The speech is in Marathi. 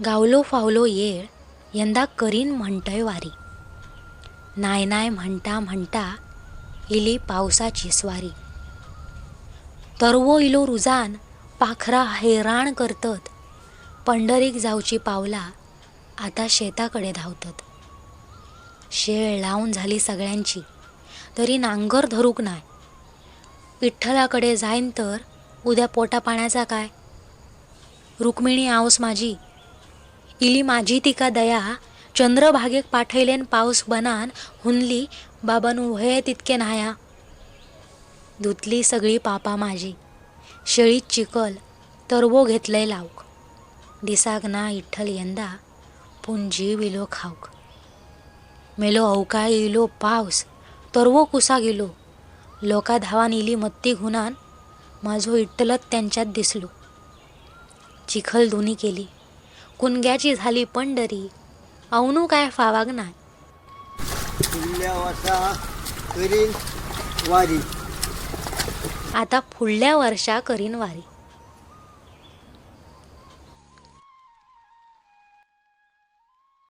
गावलो फावलो येळ यंदा करीन म्हणतय वारी. नाय नाय म्हणता म्हणता इली पावसाची स्वारी. तरवो इलो रुजान पाखरा हैराण करतत. पंढरीक जावची पावला आता शेताकडे धावतत. शेळ लावून झाली सगळ्यांची तरी नांगर धरूक नाय. विठ्ठलाकडे जाईन तर उद्या पोटा पाण्याचा काय. रुक्मिणी आवस माझी इली माझी तिका दया. चंद्रभागेक पाठयलेन पाऊस बनान हुनली बाबानू व्हये तितके न्हाया. धुतली सगळी पापा माझी शेळीत चिकल तरवो घेतलंय लावक. दिसाक ना इठ्ठल यंदा पूण जीव इलो खाऊक. मेलो अवकाळी इलो पावस तरवो कुसा गेलो. लोका धावान इली मत्ती घुनान माझो इट्टलत त्यांच्यात दिसलो. चिखल धुनी केली कुणग्याची झाली पंढरी. अवनू काय फावाग नाय. पुढल्या वर्षा करीन वारी. आता पुढल्या वर्षा करीन वारी.